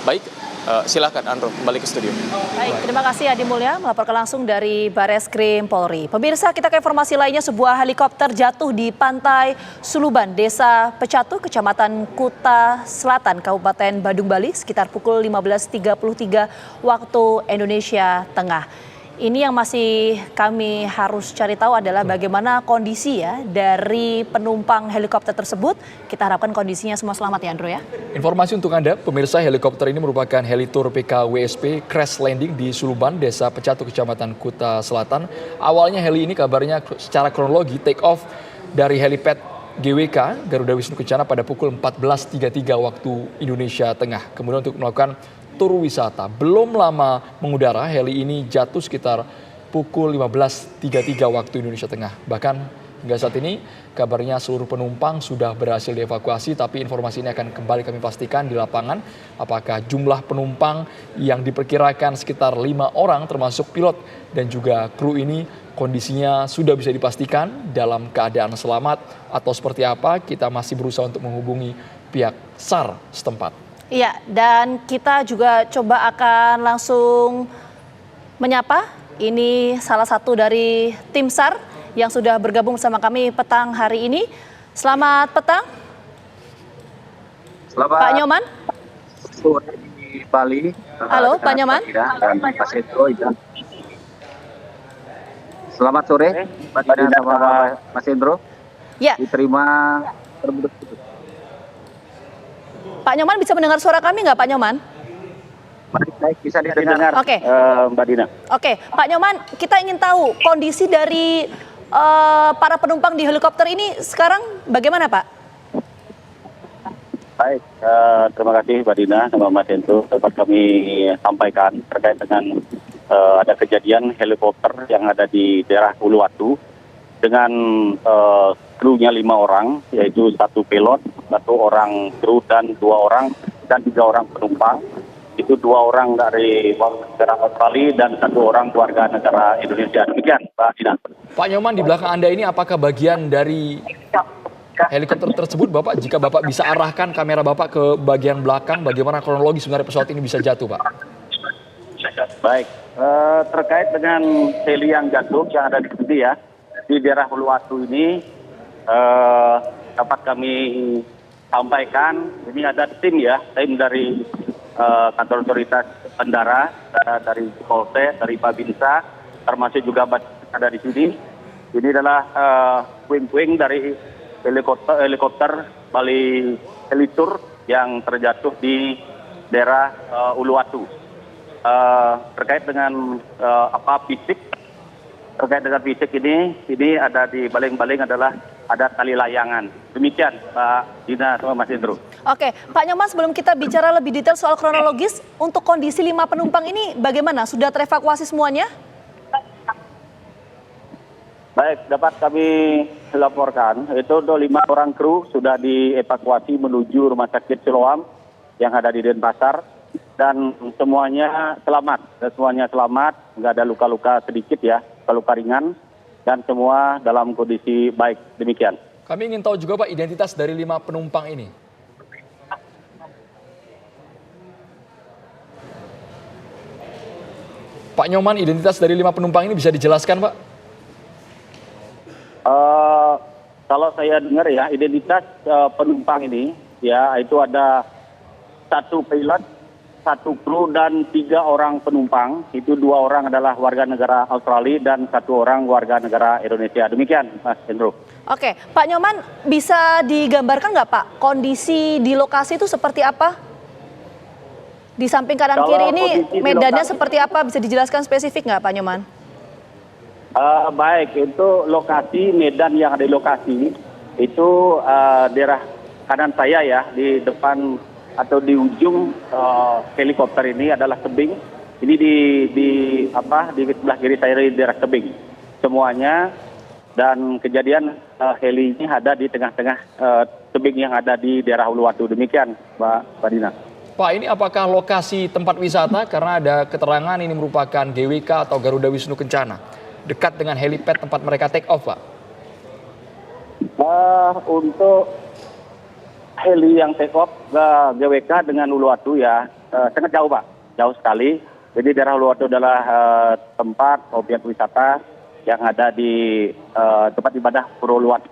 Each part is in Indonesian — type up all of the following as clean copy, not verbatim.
Baik, silakan Andro kembali ke studio. Baik, terima kasih Adi Mulya melaporkan langsung dari Bareskrim Polri. Pemirsa, kita ke informasi lainnya. Sebuah helikopter jatuh di pantai Suluban, Desa Pecatu, Kecamatan Kuta Selatan, Kabupaten Badung, Bali, sekitar pukul 15.33 waktu Indonesia Tengah. Ini yang masih kami harus cari tahu adalah bagaimana kondisi ya dari penumpang helikopter tersebut. Kita harapkan kondisinya semua selamat ya Andro ya. Informasi untuk Anda, pemirsa, helikopter ini merupakan helitur PKWSP crash landing di Suluban, Desa Pecatu, Kecamatan Kuta Selatan. Awalnya heli ini kabarnya secara kronologi take off dari helipad GWK Garuda Wisnu Kencana pada pukul 14.33 waktu Indonesia Tengah. Kemudian untuk melakukan tur wisata. Belum lama mengudara, heli ini jatuh sekitar pukul 15.33 waktu Indonesia Tengah. Bahkan hingga saat ini kabarnya seluruh penumpang sudah berhasil dievakuasi, tapi informasi ini akan kembali kami pastikan di lapangan. Apakah jumlah penumpang yang diperkirakan sekitar 5 orang termasuk pilot dan juga kru ini kondisinya sudah bisa dipastikan dalam keadaan selamat atau seperti apa, kita masih berusaha untuk menghubungi pihak SAR setempat. Iya, dan kita juga coba akan langsung menyapa. Ini salah satu dari tim SAR yang sudah bergabung bersama kami petang hari ini. Selamat petang. Selamat Pak Nyoman. sore di Bali. Halo Pak Nyoman. Dan Mas Hendro. Selamat sore, Mbak Dina sama Mas Hendro. Ya, Diterima terbentuk. Pak Nyoman bisa mendengar suara kami nggak Pak Nyoman? Baik, bisa didengar. Oke. Mbak Dina. Oke, Pak Nyoman, kita ingin tahu kondisi dari para penumpang di helikopter ini sekarang bagaimana Pak? Baik, terima kasih Mbak Dina sama Mas Hendro dapat kami sampaikan terkait dengan ada kejadian helikopter yang ada di daerah Uluwatu dengan krunya 5 orang, yaitu 1 pilot, 1 orang kru dan 2 orang dan 3 orang penumpang. Itu 2 orang dari negara Australia dan 1 orang warga negara Indonesia. Demikian, Pak Dina. Pak Nyoman, di belakang Anda ini apakah bagian dari helikopter tersebut, Bapak? Jika Bapak bisa arahkan kamera Bapak ke bagian belakang, bagaimana kronologi sebenarnya pesawat ini bisa jatuh, Pak? Baik, terkait dengan heli yang jatuh yang ada di sini ya, di daerah Uluwatu ini dapat kami sampaikan, ini ada tim ya, tim dari kantor otoritas bandara, dari Polsek, dari Babinsa, termasuk juga ada di sini. Ini adalah puing-puing dari helikopter Bali Helitur yang terjatuh di daerah Uluwatu. Terkait dengan fisik, terkait dengan fisik ini ada di baling-baling adalah ada tali layangan. Demikian Pak Dina sama Mas Hendro. Oke, Pak Nyoman, sebelum kita bicara lebih detail soal kronologis, untuk kondisi 5 penumpang ini bagaimana? Sudah terevakuasi semuanya? Baik, dapat kami laporkan, itu 5 orang kru sudah dievakuasi menuju Rumah Sakit Siloam yang ada di Denpasar, dan semuanya selamat, nggak ada luka-luka sedikit ya, luka ringan, dan semua dalam kondisi baik. Demikian. Kami ingin tahu juga Pak identitas dari 5 penumpang ini. Pak Nyoman, identitas dari 5 penumpang ini bisa dijelaskan, Pak? Kalau saya dengar ya, identitas penumpang ini ya itu ada 1 pilot, 1 kru dan 3 orang penumpang. Itu 2 orang adalah warga negara Australia dan 1 orang warga negara Indonesia. Demikian, Mas Hendro. Oke, Pak Nyoman, bisa digambarkan nggak Pak kondisi di lokasi itu seperti apa? Di samping kanan kiri ini medannya seperti apa? Bisa dijelaskan spesifik nggak Pak Nyoman? Baik, itu lokasi medan yang ada di lokasi itu daerah kanan saya ya, di depan atau di ujung helikopter ini adalah tebing. Ini di sebelah kiri saya di daerah tebing semuanya, dan kejadian heli ini ada di tengah-tengah tebing yang ada di daerah Uluwatu. Demikian, Mbak Dina. Pak, ini apakah lokasi tempat wisata? Karena ada keterangan ini merupakan GWK atau Garuda Wisnu Kencana, dekat dengan helipad tempat mereka take off, Pak. Untuk heli yang take off ke GWK dengan Uluwatu ya sangat jauh Pak, jauh sekali. Jadi daerah Uluwatu adalah tempat objek wisata yang ada di tempat ibadah Pura Uluwatu.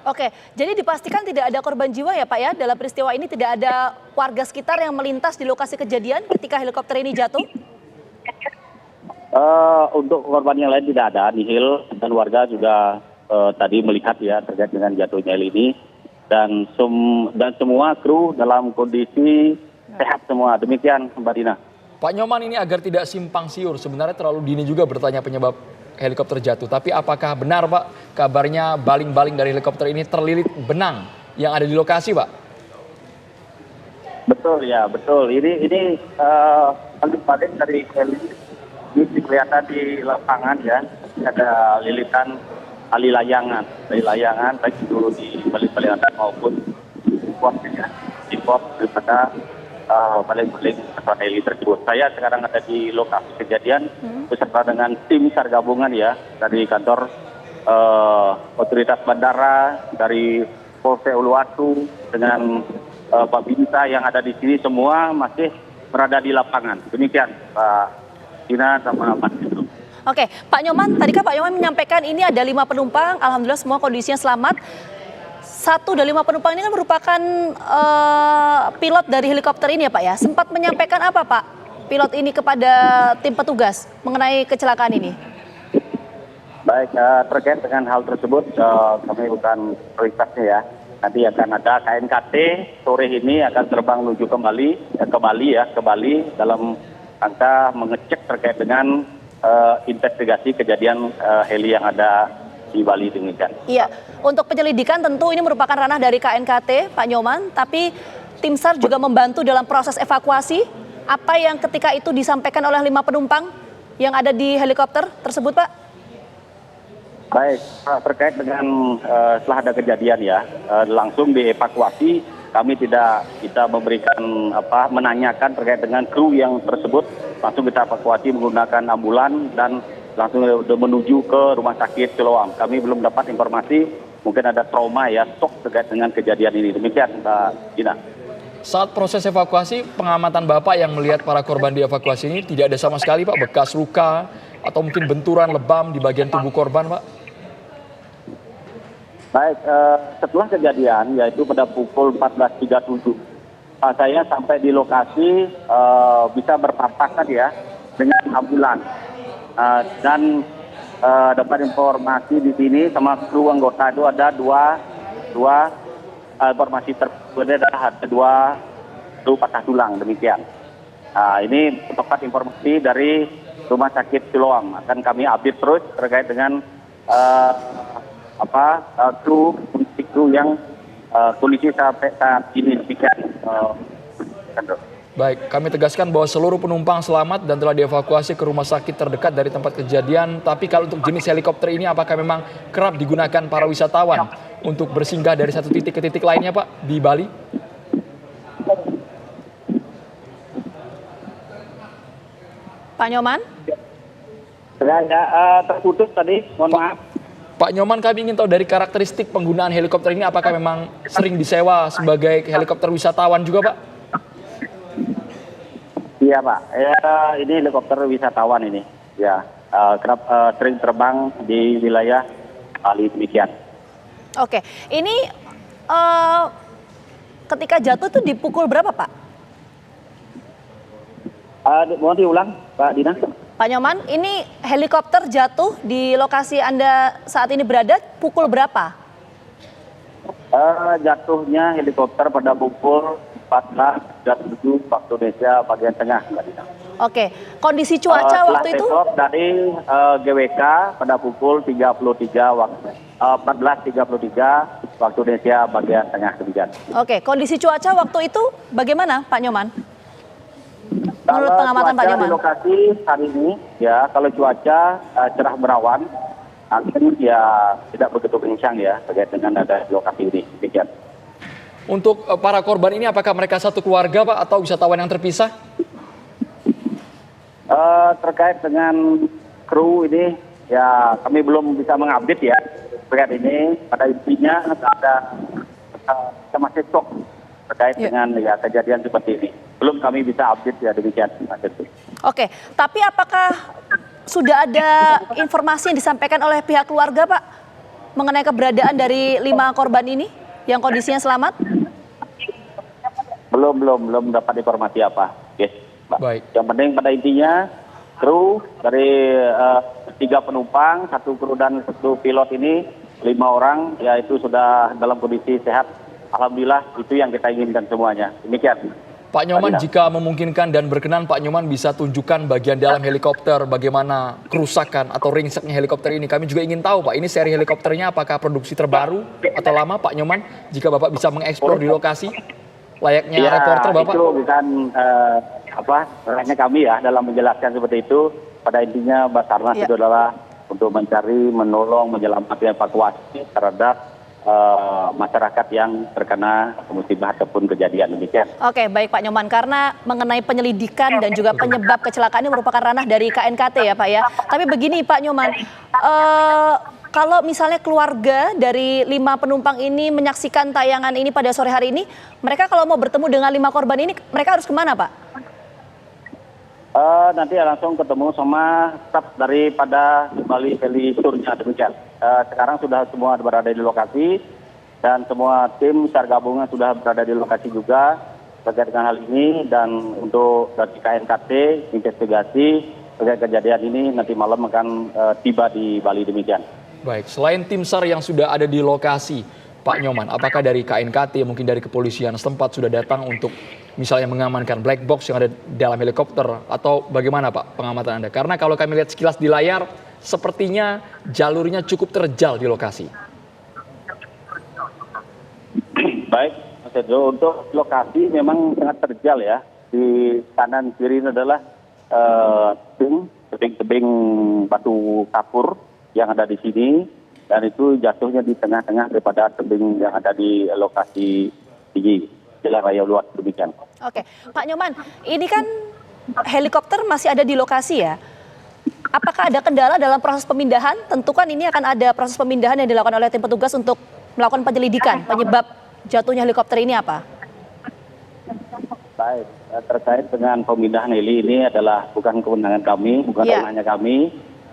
Oke, jadi dipastikan tidak ada korban jiwa ya Pak ya dalam peristiwa ini, tidak ada warga sekitar yang melintas di lokasi kejadian ketika helikopter ini jatuh? Untuk korban yang lain tidak ada, nihil, dan warga juga tadi melihat ya terkait dengan jatuhnya heli ini, dan semua kru dalam kondisi sehat semua. Demikian Mbak Dina. Pak Nyoman, ini agar tidak simpang siur, sebenarnya terlalu dini juga bertanya penyebab helikopter jatuh. Tapi apakah benar Pak kabarnya baling-baling dari helikopter ini terlilit benang yang ada di lokasi Pak? Betul ya, betul. Ini baling-baling dari heli ini kelihatan di lapangan ya. Ada lilitan dari layangan baik itu di baling-baling maupun di port daripada baling-baling pesawat heli tersebut. Saya sekarang ada di lokasi kejadian beserta dengan tim SAR gabungan ya dari kantor otoritas bandara, dari Polsek Uluwatu dengan Babinsa yang ada di sini, semua masih berada di lapangan. Demikian Pak Dina sama Pak Dino. Oke, Pak Nyoman, tadi kan Pak Nyoman menyampaikan ini ada 5 penumpang, alhamdulillah semua kondisinya selamat. 1 dari 5 penumpang ini kan merupakan pilot dari helikopter ini ya Pak ya. Sempat menyampaikan apa Pak pilot ini kepada tim petugas mengenai kecelakaan ini? Baik, terkait dengan hal tersebut kami bukan prioritasnya ya. Nanti akan ada KNKT sore ini akan terbang menuju ke Bali dalam rangka mengecek terkait dengan investigasi kejadian heli yang ada di Bali demikian. Iya, untuk penyelidikan tentu ini merupakan ranah dari KNKT, Pak Nyoman, tapi tim SAR juga membantu dalam proses evakuasi. Apa yang ketika itu disampaikan oleh 5 penumpang yang ada di helikopter tersebut, Pak? Baik, terkait dengan setelah ada kejadian ya, langsung dievakuasi. Kami tidak kita memberikan menanyakan terkait dengan kru yang tersebut, langsung kita evakuasi menggunakan ambulan dan langsung menuju ke rumah sakit Siloam. Kami belum dapat informasi, mungkin ada trauma ya, shock terkait dengan kejadian ini. Demikian Mbak Dina. Saat proses evakuasi, pengamatan Bapak yang melihat para korban dievakuasi ini tidak ada sama sekali Pak bekas luka atau mungkin benturan lebam di bagian tubuh korban Pak? Baik, setelah kejadian yaitu pada pukul 14.37, saya sampai di lokasi bisa berpapasan ya dengan ambulan. Dan dapat informasi di sini sama kru anggota itu ada dua informasi tersebut ada 2 kru patah tulang demikian. Ini tepat informasi dari Rumah Sakit Siloam, akan kami update terus terkait dengan kru yang kondisi sampai saat ini demikian. Baik, kami tegaskan bahwa seluruh penumpang selamat dan telah dievakuasi ke rumah sakit terdekat dari tempat kejadian. Tapi kalau untuk jenis helikopter ini apakah memang kerap digunakan para wisatawan untuk bersinggah dari satu titik ke titik lainnya Pak di Bali? Pak Nyoman? Terputus tadi, mohon maaf. Pak Nyoman, kami ingin tahu dari karakteristik penggunaan helikopter ini apakah memang sering disewa sebagai helikopter wisatawan juga Pak? Iya Pak, ini helikopter wisatawan ini, ya kerap sering terbang di wilayah Bali demikian. Oke, ini ketika jatuh itu dipukul berapa Pak? Mohon diulang Pak Dina. Pak Nyoman, ini helikopter jatuh di lokasi Anda saat ini berada pukul berapa? Jatuhnya helikopter pada pukul 14.37 waktu Indonesia bagian tengah, Mbak Dina. Oke, kondisi cuaca waktu itu? Dari GWK pada pukul 14.33 waktu Indonesia bagian tengah demikian. Oke, kondisi cuaca waktu itu bagaimana, Pak Nyoman? Menurut pengamatan Pak Nyoman. Di lokasi hari ini, ya kalau cuaca cerah berawan, angin ya tidak begitu kencang ya terkait dengan ada di lokasi ini. Demikian. Untuk para korban ini apakah mereka satu keluarga Pak atau wisatawan yang terpisah? Terkait dengan kru ini ya kami belum bisa mengupdate ya terkait ini. Pada intinya ada kita masih shock terkait dengan ya kejadian seperti ini. Belum kami bisa update ya demikian, Mas Teguh. Oke, tapi apakah sudah ada informasi yang disampaikan oleh pihak keluarga, Pak, mengenai keberadaan dari 5 korban ini yang kondisinya selamat? Belum dapat informasi apa. Oke, Mbak. Baik. Yang penting pada intinya kru dari 3 penumpang, 1 kru dan 1 pilot ini 5 orang yaitu sudah dalam kondisi sehat. Alhamdulillah itu yang kita inginkan semuanya. Demikian. Pak Nyoman, jika memungkinkan dan berkenan, Pak Nyoman bisa tunjukkan bagian dalam helikopter, bagaimana kerusakan atau ringseknya helikopter ini. Kami juga ingin tahu, Pak, ini seri helikopternya apakah produksi terbaru atau lama, Pak Nyoman? Jika Bapak bisa mengeksplor di lokasi, layaknya reporter, Bapak. Itu bukan ranahnya kami ya dalam menjelaskan seperti itu. Pada intinya Basarnas itu adalah untuk mencari, menolong, menyelamatkan evakuasi terhadap masyarakat yang terkena musibah ataupun kejadian demikian. Oke, baik Pak Nyoman, karena mengenai penyelidikan dan juga penyebab kecelakaan ini merupakan ranah dari KNKT ya Pak ya. Tapi begini Pak Nyoman, kalau misalnya keluarga dari 5 penumpang ini menyaksikan tayangan ini pada sore hari ini, mereka kalau mau bertemu dengan 5 korban ini, mereka harus kemana Pak? Nanti langsung ketemu sama staf daripada Bali Heli Tournya demikian. Sekarang sudah semua berada di lokasi dan semua tim SAR gabungan sudah berada di lokasi juga terkait dengan hal ini, dan untuk dari KNKT investigasi terkait kejadian ini nanti malam akan tiba di Bali demikian. Baik, selain tim SAR yang sudah ada di lokasi, Pak Nyoman, apakah dari KNKT, mungkin dari kepolisian setempat sudah datang untuk misalnya mengamankan black box yang ada dalam helikopter, atau bagaimana Pak pengamatan Anda? Karena kalau kami lihat sekilas di layar, sepertinya jalurnya cukup terjal di lokasi. Baik, Mas Edo, untuk lokasi memang sangat terjal ya. Di kanan kiri ini adalah tebing-tebing batu kapur yang ada di sini, dan itu jatuhnya di tengah-tengah daripada tebing yang ada di lokasi tinggi Jalan Raya Luar demikian. Oke, Pak Nyoman, ini kan helikopter masih ada di lokasi ya. Apakah ada kendala dalam proses pemindahan? Tentu kan ini akan ada proses pemindahan yang dilakukan oleh tim petugas untuk melakukan penyelidikan penyebab jatuhnya helikopter ini apa? Baik, terkait dengan pemindahan heli ini adalah bukan kewenangan kami, bukan ranahnya kami.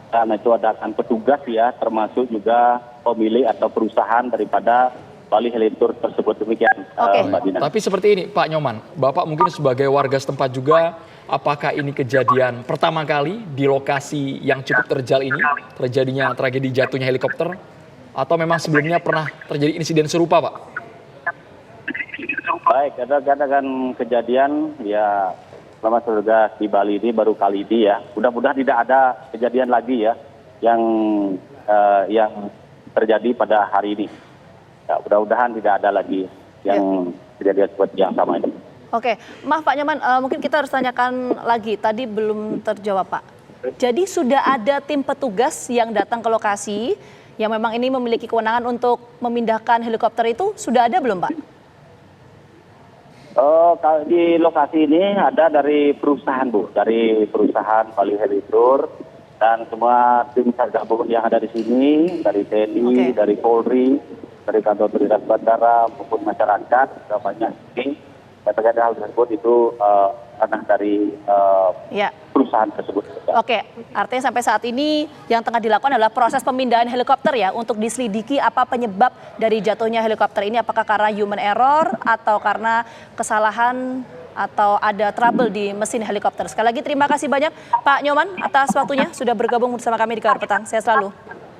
Karena itu ada petugas ya, termasuk juga pemilik atau perusahaan daripada Bali Heli Tour tersebut demikian. Mbak Dina. Tapi seperti ini Pak Nyoman, Bapak mungkin sebagai warga setempat juga, apakah ini kejadian pertama kali di lokasi yang cukup terjal ini, terjadinya tragedi jatuhnya helikopter, atau memang sebelumnya pernah terjadi insiden serupa Pak? Baik, kadang-kadang kejadian ya selama sudah di Bali ini baru kali ini ya. Mudah-mudahan tidak ada kejadian lagi ya yang terjadi pada hari ini. Ya, mudah-mudahan tidak ada lagi yang kejadian seperti yang sama ini. Oke, maaf Pak Nyoman, mungkin kita harus tanyakan lagi. Tadi belum terjawab Pak. Jadi sudah ada tim petugas yang datang ke lokasi yang memang ini memiliki kewenangan untuk memindahkan helikopter itu, sudah ada belum Pak? Di lokasi ini ada dari perusahaan Bu, dari perusahaan Bali Heli Tour, dan semua tim SAR gabungan yang ada di sini, dari TNI, dari Polri, dari kantor berdinas bandara maupun masyarakat, sudah banyak ini. Terkait hal tersebut itu ranah dari perusahaan tersebut. Oke, artinya sampai saat ini yang tengah dilakukan adalah proses pemindahan helikopter ya, untuk diselidiki apa penyebab dari jatuhnya helikopter ini, apakah karena human error atau karena kesalahan atau ada trouble di mesin helikopter. Sekali lagi terima kasih banyak Pak Nyoman atas waktunya sudah bergabung bersama kami di Kabar Petang. Sehat selalu.